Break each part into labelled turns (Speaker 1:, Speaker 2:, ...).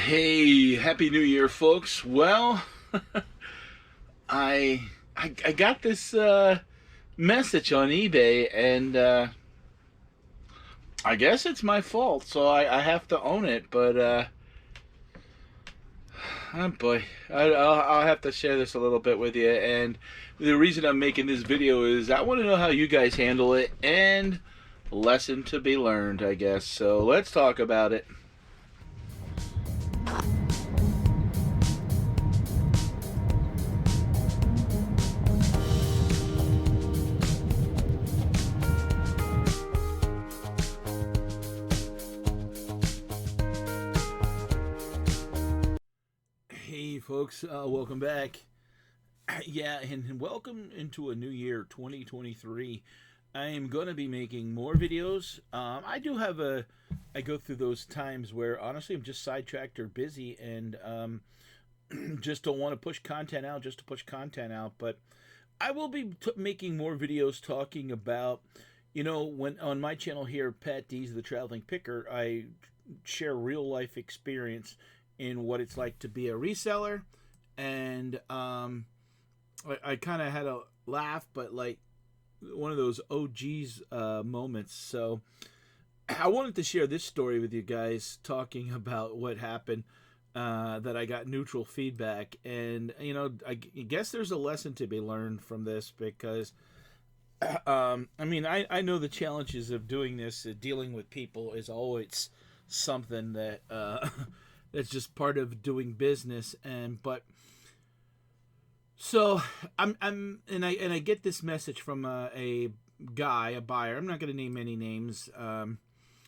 Speaker 1: Hey, happy New Year, folks. Well, I got this message on eBay, and I guess it's my fault, so I have to own it. But oh boy, I'll have to share this a little bit with you. And the reason I'm making this video is I want to know how you guys handle it, and lesson to be learned, I guess. So let's talk about it. Hey, folks, welcome back. Yeah, and welcome into a new year, 2023. I am going to be making more videos. I go through those times where honestly I'm just sidetracked or busy and just don't want to push content out just to push content out. But I will be making more videos talking about, when on my channel here, Patdees, the Traveling Picker, I share real life experience in what it's like to be a reseller. And I kind of had a laugh, but like one of those OGs moments. So I wanted to share this story with you guys, talking about what happened. That I got neutral feedback, and I guess there's a lesson to be learned from this because, I know the challenges of doing this, dealing with people, is always something that that's just part of doing business, so I get this message from a guy, a buyer. I'm not going to name any names.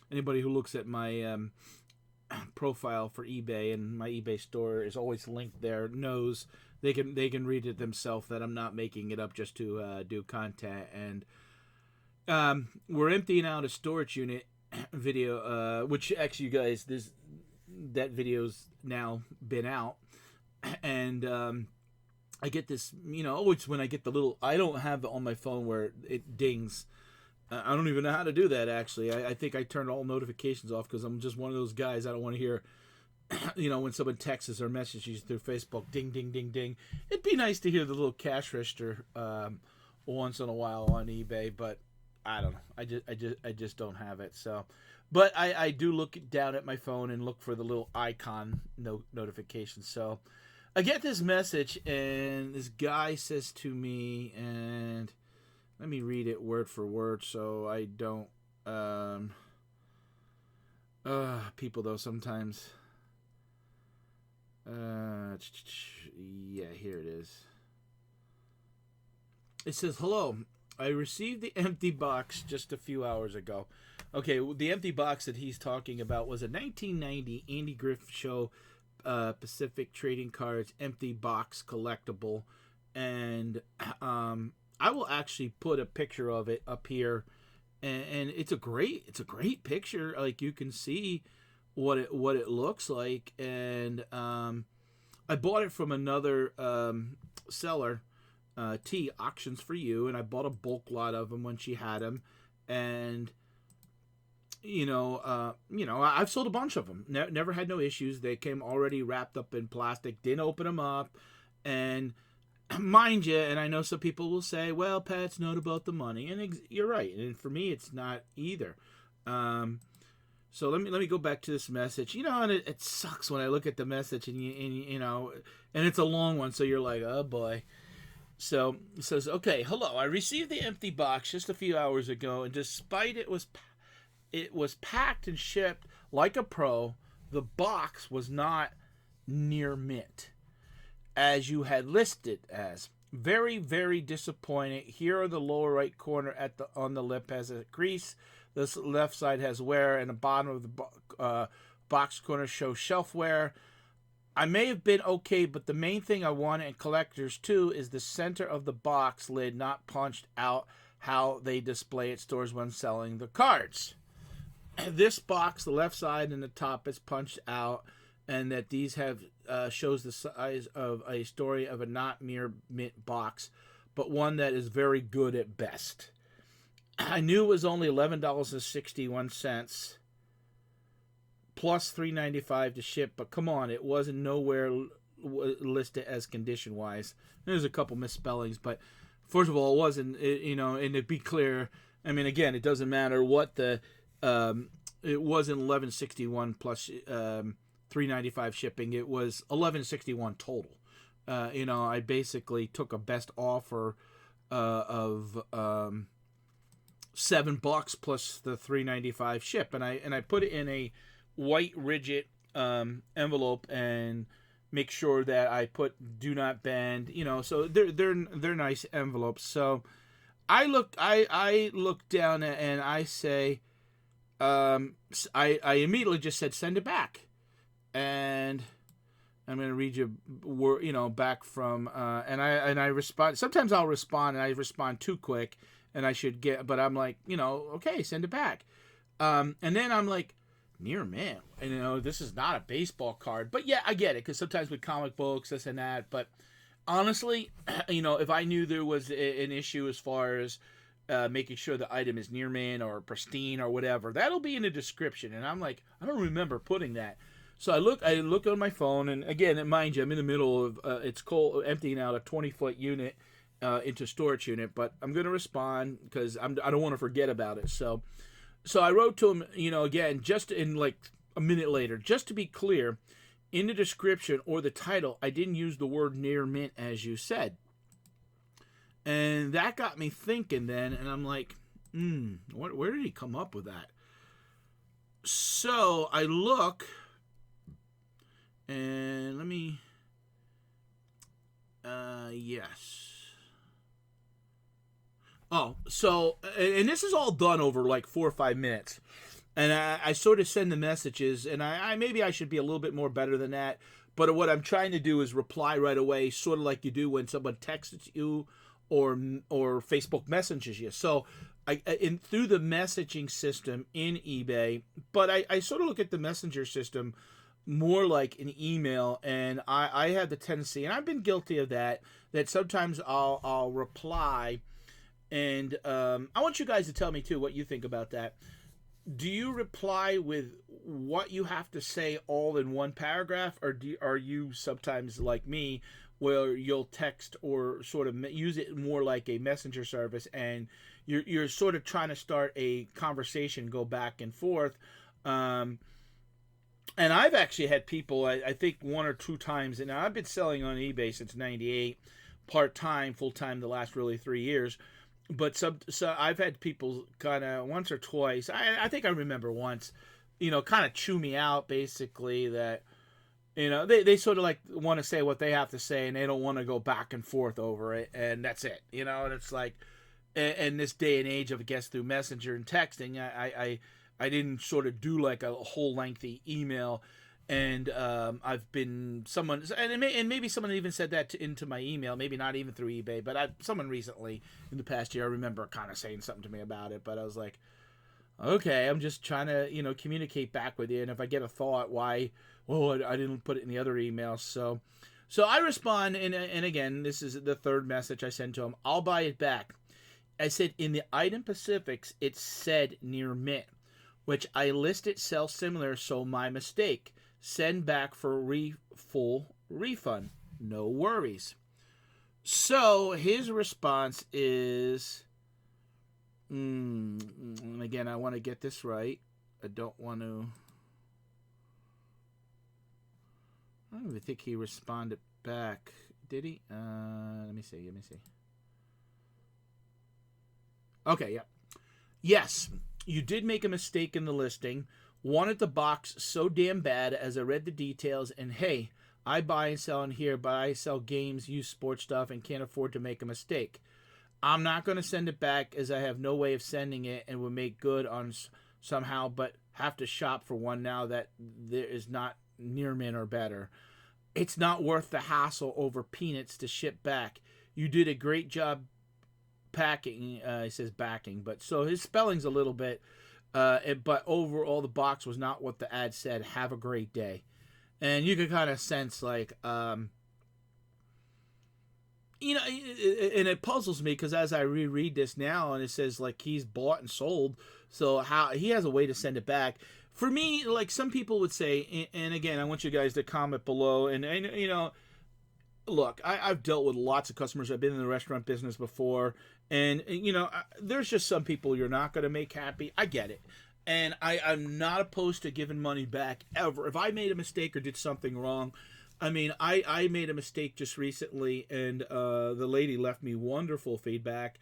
Speaker 1: Anybody who looks at my profile for eBay, and my eBay store is always linked there, knows they can read it themselves that I'm not making it up just to do content. And we're emptying out a storage unit video, which actually, you guys, that video's now been out, and I get this, always when I get the little, I don't have it on my phone where it dings. I don't even know how to do that, actually. I think I turned all notifications off because I'm just one of those guys. I don't want to hear, when someone texts or messages through Facebook, ding, ding, ding, ding. It'd be nice to hear the little cash register once in a while on eBay, but I don't know. I just don't have it. So, but I do look down at my phone and look for the little icon notification. So I get this message, and this guy says to me, and let me read it word for word so I don't. People, though, sometimes. Yeah, here it is. It says, "Hello. I received the empty box just a few hours ago." Okay, the empty box that he's talking about was a 1990 Andy Griffith Show Pacific Trading Cards empty box collectible, and I will actually put a picture of it up here, and it's a great picture. Like, you can see what it looks like, and I bought it from another seller, T Auctions for You, and I bought a bulk lot of them when she had them, and I've sold a bunch of them. Never had no issues. They came already wrapped up in plastic. Didn't open them up, and mind you, and I know some people will say, "Well, Pat, it's not about the money," and you're right. And for me, it's not either. So let me go back to this message. And it sucks when I look at the message, and and it's a long one, so you're like, "Oh boy." So it says, "Okay, hello. I received the empty box just a few hours ago, and despite it was packed and shipped like a pro, the box was not near mint, as you had listed as. Very, very disappointed. Here on the lower right corner on the lip has a crease. This left side has wear, and the bottom of the box corner shows shelf wear. I may have been okay, but the main thing I wanted in collectors too is the center of the box lid not punched out how they display at stores when selling the cards. This box, the left side and the top, is punched out, and that these have shows the size of a story of a not mere mint box, but one that is very good at best. I knew it was only $11.61, plus $3.95 to ship, but come on, it wasn't nowhere listed as condition wise. There's a couple misspellings, but first of all, it wasn't. And to be clear, I mean, again, it doesn't matter what the. It wasn't $11.61 plus $3.95 shipping. It was $11.61 total. I basically took a best offer of $7 plus the $3.95 ship, and I put it in a white rigid envelope and make sure that I put do not bend. So they're nice envelopes. So I look down and I say, I immediately just said send it back, and I'm going to read you back from and I respond. Sometimes I'll respond and I respond too quick. And I should but I'm like, okay, send it back. And then I'm like, near mint. And, this is not a baseball card. But yeah, I get it. Because sometimes with comic books, this and that. But honestly, if I knew there was an issue as far as making sure the item is near mint or pristine or whatever, that'll be in the description. And I'm like, I don't remember putting that. So I look on my phone. And again, mind you, I'm in the middle of, it's cold, emptying out a 20-foot unit. Into storage unit, but I'm going to respond because I don't want to forget about it. So I wrote to him, again, just in like a minute later, just to be clear, in the description or the title, I didn't use the word near mint as you said. And that got me thinking then, and I'm like, where did he come up with that? So I look, and let me, yes. Oh, so, and this is all done over like 4 or 5 minutes. And I sort of send the messages, and I maybe I should be a little bit more better than that. But what I'm trying to do is reply right away, sort of like you do when someone texts you or Facebook messages you. So through the messaging system in eBay, but I sort of look at the messenger system more like an email, and I have the tendency, and I've been guilty of that sometimes I'll reply. And I want you guys to tell me, too, what you think about that. Do you reply with what you have to say all in one paragraph, or are you sometimes like me where you'll text or sort of use it more like a messenger service and you're sort of trying to start a conversation, go back and forth? And I've actually had people, I think 1 or 2 times, and I've been selling on eBay since '98, part-time, full-time the last really 3 years. But so I've had people kind of once or twice, I think I remember once, kind of chew me out basically that, they sort of like want to say what they have to say and they don't want to go back and forth over it. And that's it, and it's like, in this day and age of, I guess, through Messenger and texting, I didn't sort of do like a whole lengthy email. And I've been someone, and maybe someone even said that into my email, maybe not even through eBay, but someone recently in the past year, I remember kind of saying something to me about it. But I was like, okay, I'm just trying to, communicate back with you. And if I get a thought, why, I didn't put it in the other email. So I respond, and again, this is the third message I sent to him. I'll buy it back. I said, in the item specifics, it said near mint, which I listed sell similar, so my mistake. Send back for full refund. No worries. So his response is, and again, I want to get this right. I don't want to. I don't even think he responded back. Did he? Let me see. Okay, yeah. Yes, you did make a mistake in the listing. Wanted the box so damn bad as I read the details, and hey, I buy and sell in here, but I sell games, use sports stuff, and can't afford to make a mistake. I'm not going to send it back as I have no way of sending it and will make good on somehow, but have to shop for one now that there is not near mint or better. It's not worth the hassle over peanuts to ship back. You did a great job packing. He says backing, but so his spelling's a little bit. But overall, the box was not what the ad said. Have a great day. And you could kind of sense like, and it puzzles me because as I reread this now and it says like he's bought and sold. So how he has a way to send it back. for me, like some people would say, and again, I want you guys to comment below, and you know, look, I've dealt with lots of customers. I've been in the restaurant business before, and you know, there's just some people you're not going to make happy. I get it, and I'm not opposed to giving money back ever. If I made a mistake or did something wrong, I mean, I made a mistake just recently, and the lady left me wonderful feedback.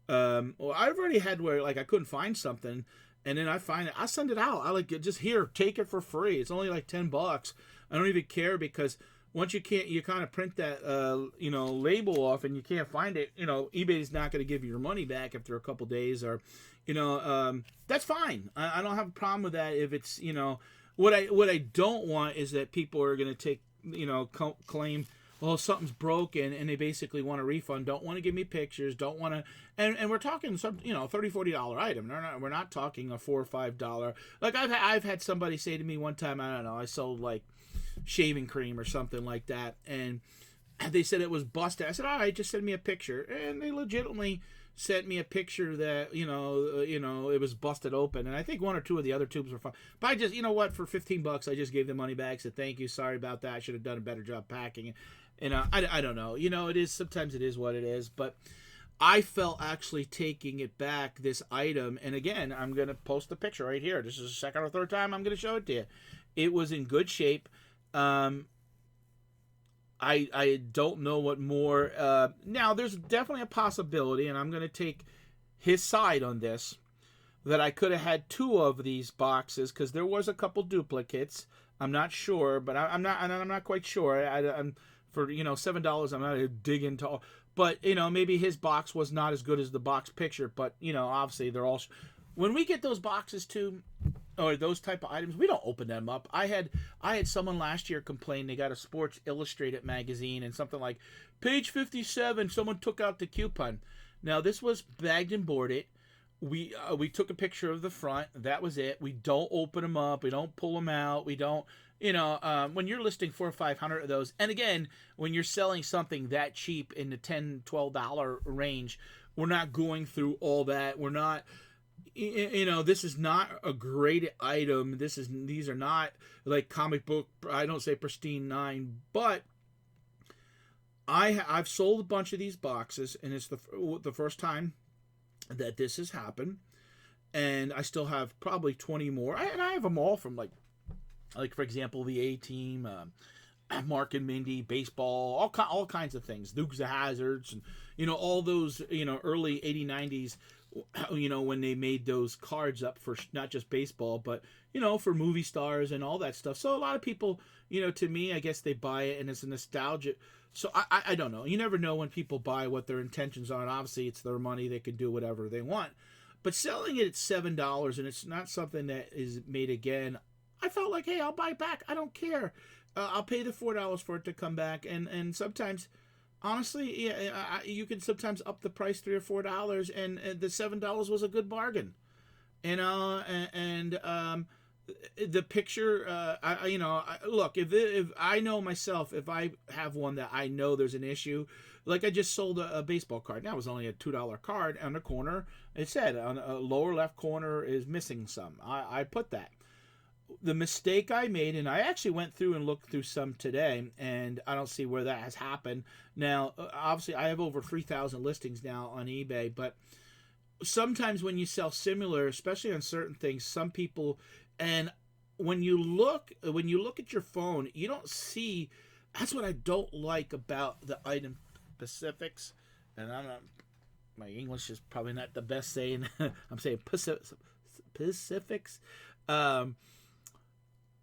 Speaker 1: Well, I've already had where like I couldn't find something, and then I find it, I send it out. I like just here, take it for free. It's only like $10. I don't even care because once you kind of print that you know, label off and you can't find it. You know, eBay's not going to give you your money back after a couple days, or you know, that's fine. I don't have a problem with that if it's, you know, what I don't want is that people are going to take, you know, claim, well, something's broken, and they basically want a refund, don't want to give me pictures, don't want to, and we're talking some, you know, $30-$40 item. We're not talking a $4 or $5. Like I've had somebody say to me one time, I don't know, I sold like shaving cream or something like that, and they said it was busted. I said, all right, just send me a picture, and they legitimately sent me a picture that, you know, it was busted open, and I think one or two of the other tubes were fine. But I just, you know what, for $15, I just gave them money back, said thank you, sorry about that, I should have done a better job packing it. And I don't know, you know, sometimes it is what it is, but I felt actually taking it back, this item, and again, I'm going to post the picture right here. This is the second or third time I'm going to show it to you. It was in good shape. I don't know what more. Now, there's definitely a possibility, and I'm going to take his side on this, that I could have had two of these boxes because there was a couple duplicates. I'm not sure, but I'm not quite sure. I'm for, you know, $7. I'm not dig into all, but you know, maybe his box was not as good as the box picture. But you know, obviously they're all. When we get those boxes too, or those type of items, we don't open them up. I had someone last year complain they got a Sports Illustrated magazine and something like page 57. Someone took out the coupon. Now this was bagged and boarded. We took a picture of the front. That was it. We don't open them up. We don't pull them out. We don't. You know, when you're listing 400 or 500 of those, and again, when you're selling something that cheap in the $10-$12 range, we're not going through all that. We're not. You know, this is not a graded item. These are not like comic book. I don't say pristine 9, but I've sold a bunch of these boxes, and it's the first time that this has happened, and I still have probably 20 more. And I have them all from like for example, the A-Team, Mark and Mindy, baseball, all kinds of things, Dukes of Hazzards, and you know, all those, you know, early 80s, 90s. You know, when they made those cards up for not just baseball, but, you know, for movie stars and all that stuff. So a lot of people, you know, to me, I guess they buy it and it's a nostalgia. So I don't know. You never know when people buy what their intentions are. And obviously, it's their money. They can do whatever they want. But selling it at $7 and it's not something that is made again, I felt like, hey, I'll buy it back. I don't care. I'll pay the $4 for it to come back. And sometimes, honestly, yeah, you can sometimes up the price $3 or $4, and the $7 was a good bargain, you know. And the picture, you know, look, if I know myself, if I have one that I know there's an issue, like I just sold a baseball card. Now it was only a $2 card. On the corner, it said on a lower left corner is missing some. I put that. The mistake I made, and I actually went through and looked through some today, and I don't see where that has happened. Now, obviously, I have over 3,000 listings now on eBay, but sometimes when you sell similar, especially on certain things, some people, and when you look at your phone, you don't see. That's what I don't like about the item specifics, and my English is probably not the best saying. I'm saying specifics.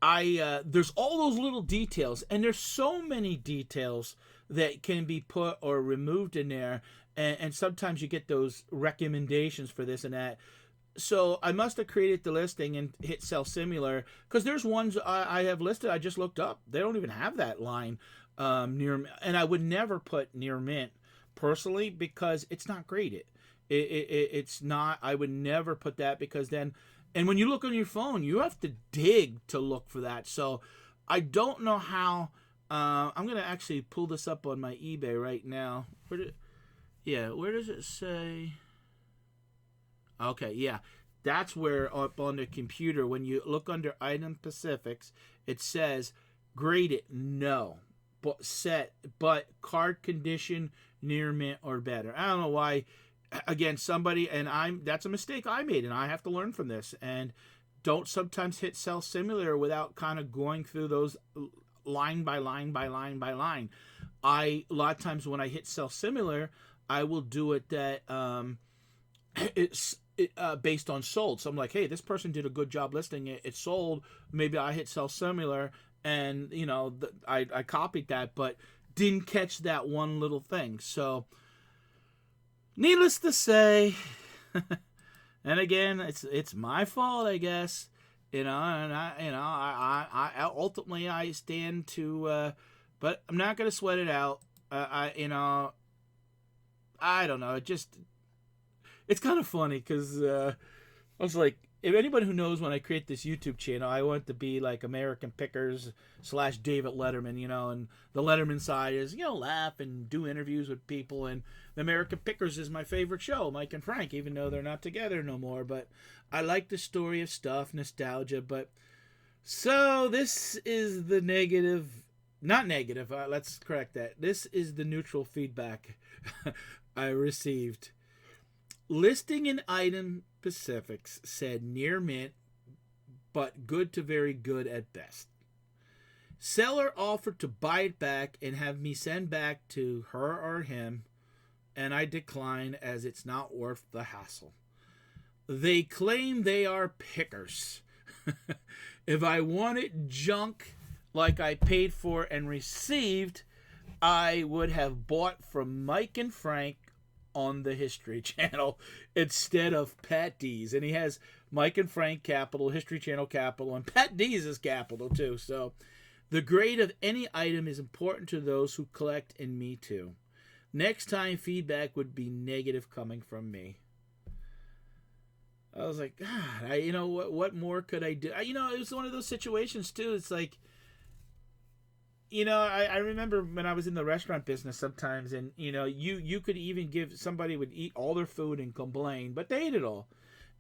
Speaker 1: There's all those little details, and there's so many details that can be put or removed in there, and sometimes you get those recommendations for this and that. So I must have created the listing and hit sell similar, because there's ones I have listed. I just looked up; they don't even have that line near, and I would never put near mint personally because it's not graded. It's not. I would never put that because then. And when you look on your phone, you have to dig to look for that. So I don't know how. I'm going to actually pull this up on my eBay right now. Where does it say? Okay, yeah. that's where up on the computer, when you look under item specifics, it says graded no, but card condition near mint or better. I don't know why. Again, that's a mistake I made, and I have to learn from this. And don't sometimes hit sell similar without kind of going through those line by line by line by line. A lot of times when I hit sell similar, I will do it that it's based on sold. So I'm like, hey, this person did a good job listing it. It sold. Maybe I hit sell similar, and I copied that, but didn't catch that one little thing. So, needless to say, and again, it's my fault, I guess. And I ultimately I stand to, but I'm not gonna sweat it out. I don't know. It's kind of funny because I was like, if anybody who knows, when I create this YouTube channel, I want to be like American Pickers / David Letterman, and the Letterman side is, laugh and do interviews with people, and the American Pickers is my favorite show, Mike and Frank, even though they're not together no more, but I like the story of stuff, nostalgia, but so this is the negative, not negative, let's correct that. This is the neutral feedback I received. Listing an item specifics said near mint, but good to very good at best. Seller offered to buy it back and have me send back to her or him, and I decline as it's not worth the hassle. They claim they are pickers. If I wanted junk like I paid for and received, I would have bought from Mike and Frank on the History Channel instead of Patdees. And he has Mike and Frank capital, History Channel capital, and Patdees is capital too. So the grade of any item is important to those who collect, and me too. Next time feedback would be negative coming from me. I was like, God, what more could I do? It was one of those situations too. It's like, I remember when I was in the restaurant business sometimes, and, you could even give, somebody would eat all their food and complain, but they ate it all.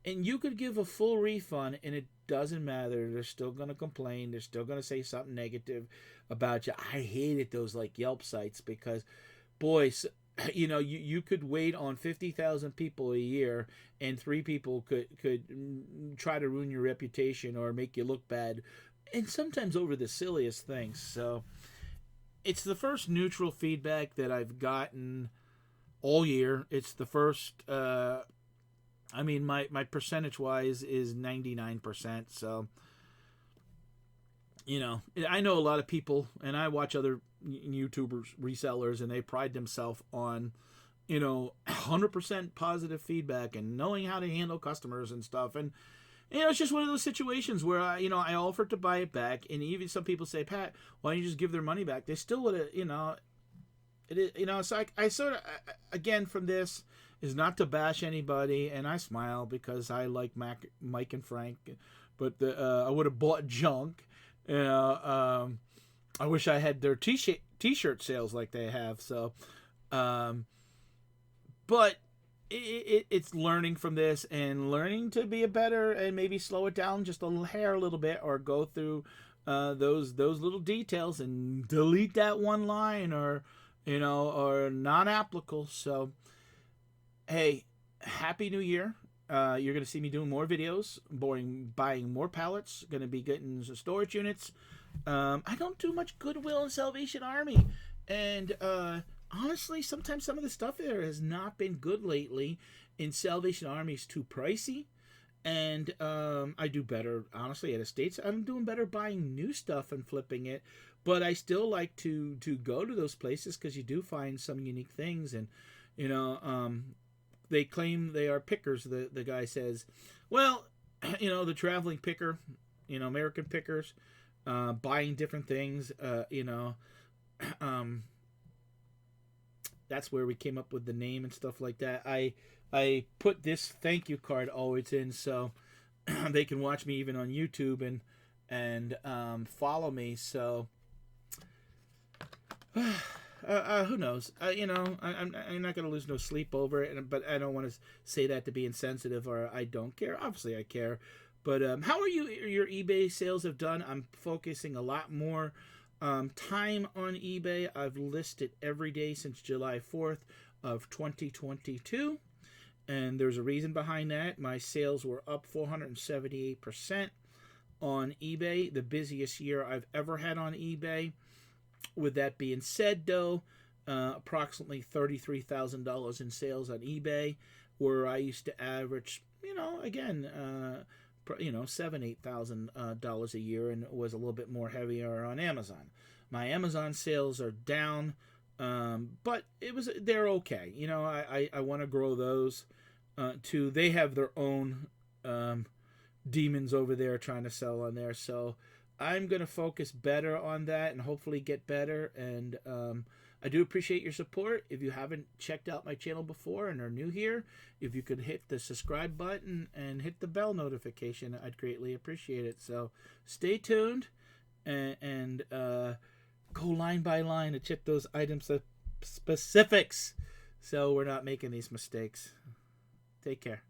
Speaker 1: And you could give a full refund, and it doesn't matter. They're still going to complain. They're still going to say something negative about you. I hated those, Yelp sites because, boys, you could wait on 50,000 people a year, and 3 people could try to ruin your reputation or make you look bad, and sometimes over the silliest things. So it's the first neutral feedback that I've gotten all year. It's the first, my percentage wise is 99%. So, I know a lot of people, and I watch other YouTubers, resellers, and they pride themselves on, 100% positive feedback and knowing how to handle customers and stuff. And, it's just one of those situations where I offered to buy it back, and even some people say, Pat, why don't you just give their money back? They still would have, so I sort of, again, from this is not to bash anybody, and I smile because I like Mike and Frank, but I would have bought junk. I wish I had their t-shirt sales like they have. So, but it's learning from this and learning to be a better, and maybe slow it down just a little bit, or go through those little details and delete that one line, or not applicable. So, hey, Happy New Year. You're going to see me doing more videos, buying more pallets, going to be getting some storage units. I don't do much Goodwill and Salvation Army. And honestly, sometimes some of the stuff there has not been good lately. In Salvation Army is too pricey. And I do better, honestly, at Estates. I'm doing better buying new stuff and flipping it. But I still like to go to those places because you do find some unique things. And, they claim they are pickers, the guy says. Well, the traveling picker, American Pickers, buying different things, that's where we came up with the name and stuff like that. I put this thank you card always in so they can watch me even on YouTube and follow me. So Who knows? I'm not going to lose no sleep over it, but I don't want to say that to be insensitive or I don't care. Obviously, I care. But how are your eBay sales have done? I'm focusing a lot more time on eBay. I've listed every day since July 4th of 2022. And there's a reason behind that. My sales were up 478% on eBay, the busiest year I've ever had on eBay. With that being said, though, approximately $33,000 in sales on eBay, where I used to average, $7,000-8,000 a year, and it was a little bit more heavier on Amazon. My Amazon sales are down, but they're okay. I want to grow those too. They have their own demons over there trying to sell on there, so I'm going to focus better on that and hopefully get better. And I do appreciate your support. If you haven't checked out my channel before and are new here, if you could hit the subscribe button and hit the bell notification, I'd greatly appreciate it. So stay tuned and go line by line to check those items specifics so we're not making these mistakes. Take care.